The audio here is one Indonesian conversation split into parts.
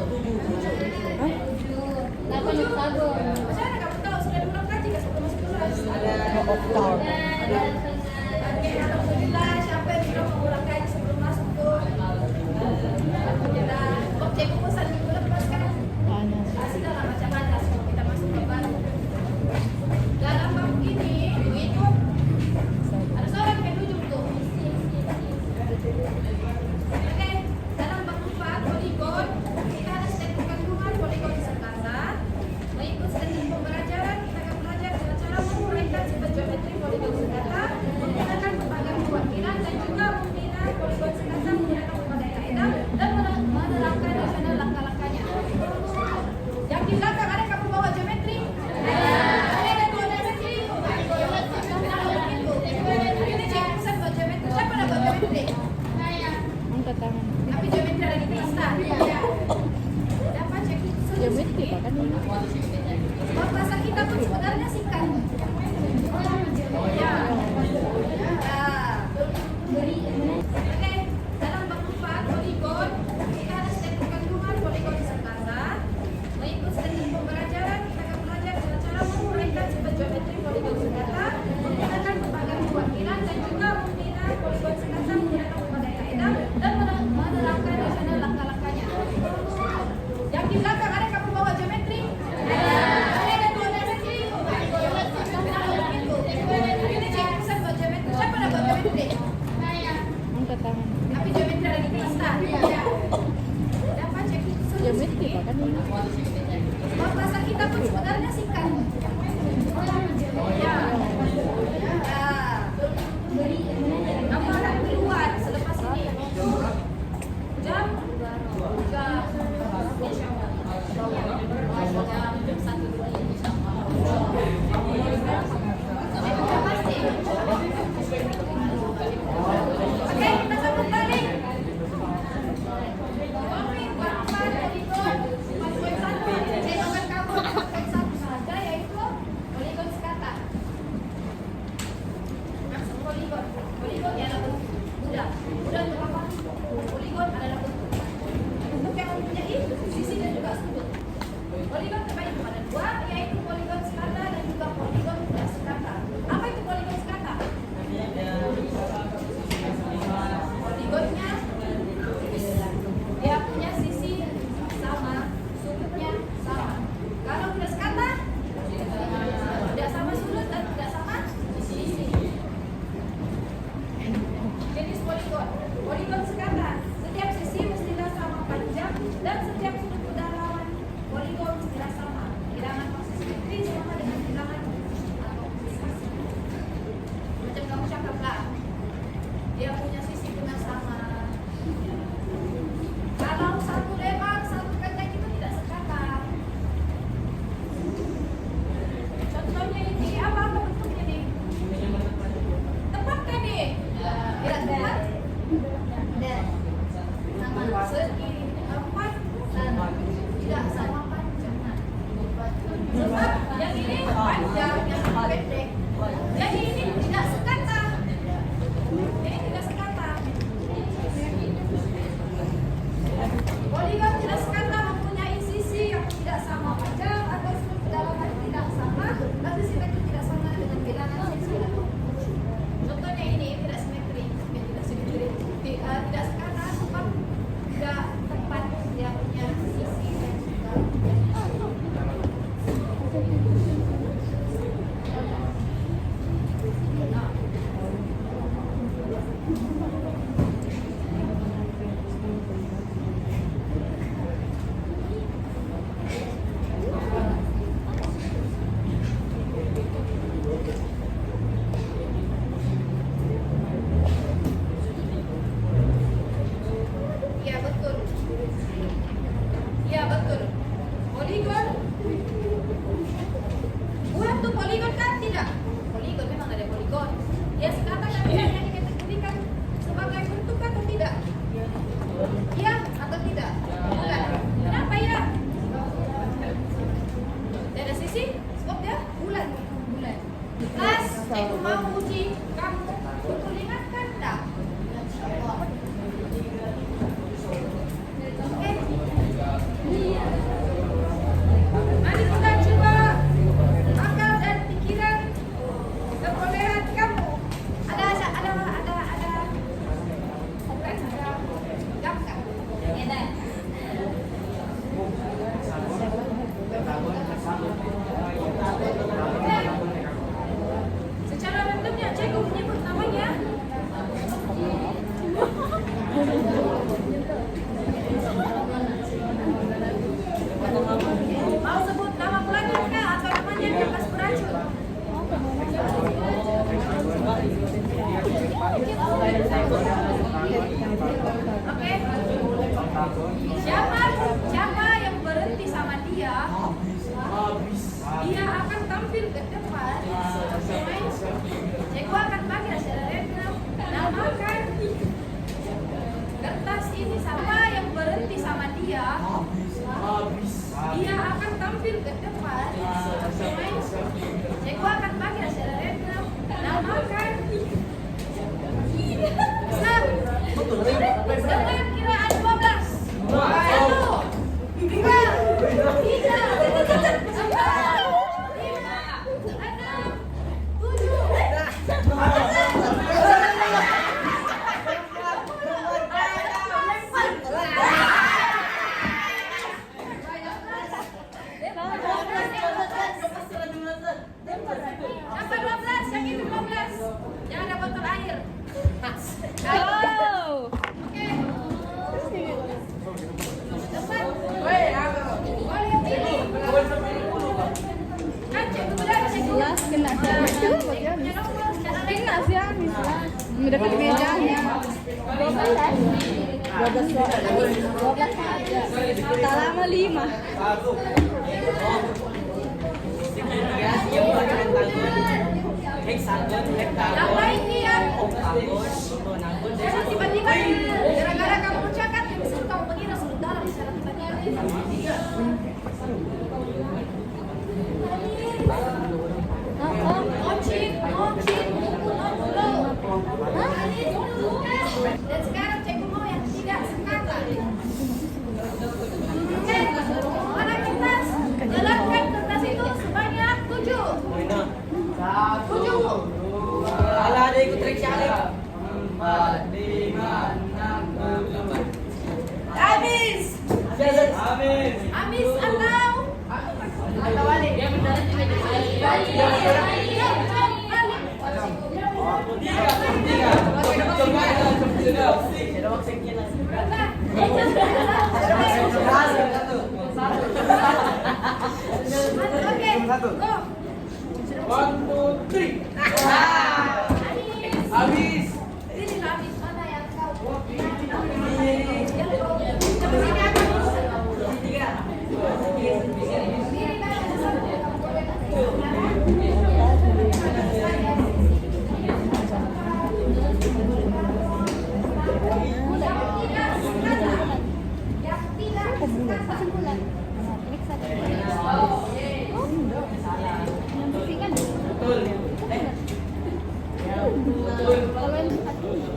Oh, oktav. Alhamdulillah, siapa yang sudah mengulang kaji sebelum masuk tuh? Kita cek rumusan minggu lepas kan? Sudah lah macam-macam sebelum kita masuk ke baru. Dalam bab ini itu ada seorang yang duduk tuh. Oke, dalam bab 4 poligon kita ada teknik kandungan poligon sekasa. Mengikut teknik pembelajaran kita akan belajar dengan cara menguraikan sifat geometri poligon sekasa, menggunakan berbagai perwakilan dan juga membina poligon sekasa menggunakan berbagai kaidah dan menerangkan rasional langkah-langkahnya. Yang di belakang ada kamu bawa geometri? Ada dua geometri. Ini cek pesan buat geometri. Siapa nak buat geometri? Angkat tangan. Tapi geometri ada di Krista. Dapat cek pesan. Geometri kan ini. Sebab bahasa kita pun sebenarnya singkat. Ya. Oke, dalam bab 4 poligon kita ada teknik kandungan poligon sekasa. Mengikut teknik pembelajaran kita akan belajar dengan cara menguraikan sifat geometri poligon sekasa, menggunakan berbagai perwakilan dan juga membina poligon sekasa menggunakan berbagai kaidah dan menerangkan rasional langkah-langkahnya. Yang di belakang ada kamu bawa geometri? Ada dua geometri. Ini cek pesan buat geometri. Siapa nak buat geometri? Angkat tangan. Tapi geometri ada di Krista. Dapat cek pesan. Geometri kan ini. Sebab bahasa kita pun sebenarnya singkat. Ya. Gambaran keluar selepas ini. Jam 1. Oke, kita sambut balik. Cekkan kamu satu saja, yaitu poligon sekata. Maksud poligon. ke depan. Ceko akan bagi hasil random. Nah, makan. Dengan kiraan 12. 1, 2, 3, 4, 5, 6, 12, yang itu 12. Jangan ada botol air. Oh. Oke. Cepat. Boleh ini. Kan cek dulu dah, cek dulu. Kelas ya, misalnya dekat mejanya. 12 aja. Tak lama 5. Yang baik nih ya. Jangan tiba-tiba gara-gara kamu ucapkan yang bisa kamu pergi langsung dalam secara tiba-tiba. Ocin, dan sekarang cekku mau yang tidak sekata. Mana kertas? Gelapkan kertas itu sebanyak 7. 7. Ala ada ikut trik syalik. 4, 5, 6, 7, 8. Habis. Habis atau balik. Yang benar Habis. Ini habis mana yang kau?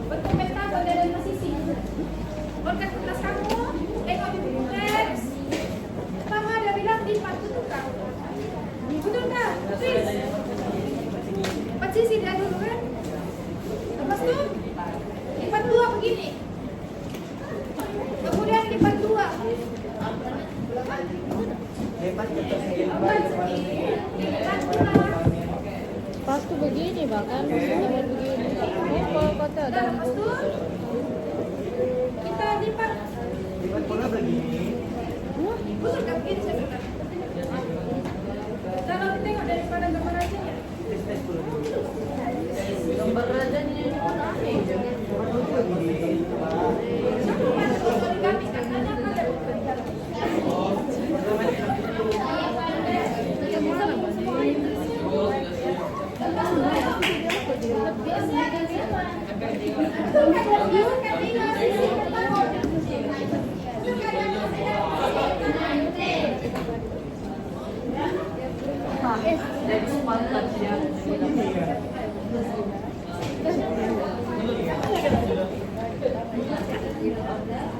Berkomentar dari posisi. Berkat kelas kamu, tengok di buku teks. Mama ada bilang di part itu kan. Betul tak? Please. Empat sisi dia dulu kan. Lepas tu, lipat 2 begini. Kemudian lipat 2. Lipat segini. Lipat 2. Pas tuh begini bahkan maksudnya begini. Kalau kata Dan dalam lepas tu, buku. kita lipat. Betul tak begini saya bilang. Kalau kita tengok daripada gambar rajanya. Gambar rajanya di mana? Satu macam origami katanya ada origami.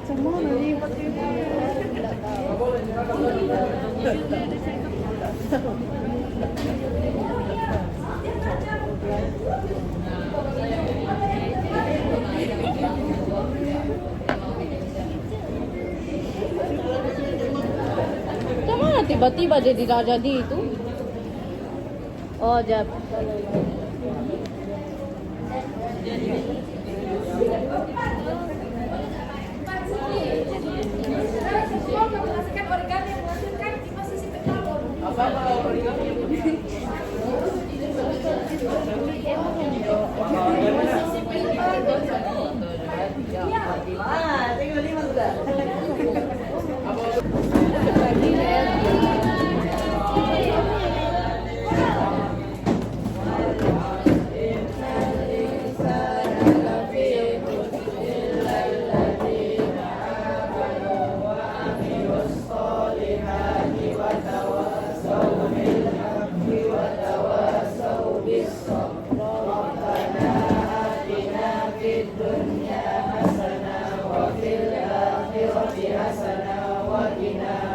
Semua nanti pakai tidak tahu. Mana tiba-tiba jadi jadi itu? Oh, jap. Semua kamu rasakan origami yang menghasilkan di posisi pertama. Apa origami? Tengok 5 sudah. dunya hasanah wa fil akhirati hasanah wa qina